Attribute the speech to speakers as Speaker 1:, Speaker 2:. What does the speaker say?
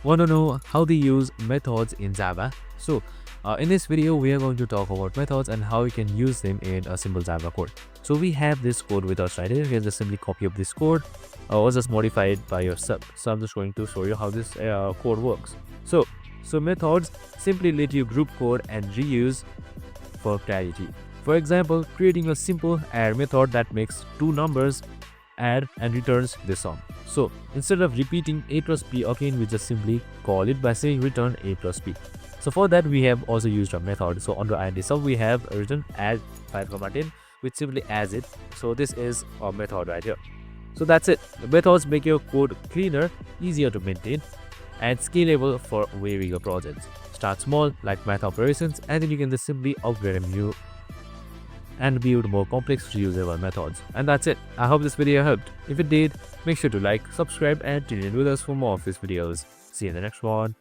Speaker 1: Want to know how they use methods in Java? So, in this video, we are going to talk about methods and how you can use them in a simple Java code. So we have this code with us right here. You can just simply copy up this code or just modify it by yourself. So I'm just going to show you how this code works. So methods simply let you group code and reuse for clarity. For example, creating a simple add method that makes two numbers add and returns the sum. So instead of repeating a plus b again, we just simply call it by saying return a plus b. So for that, we have also used a method. So under id sum, we have written add 5,10, which simply adds it. So this is our method right here. So that's it. The methods make your code cleaner, easier to maintain, and scalable for way bigger projects. Start small, like math operations, and then you can just simply upgrade them new and build more complex reusable methods. And that's it. I hope this video helped. If it did, make sure to like, subscribe, and tune in with us for more of these videos. See you in the next one.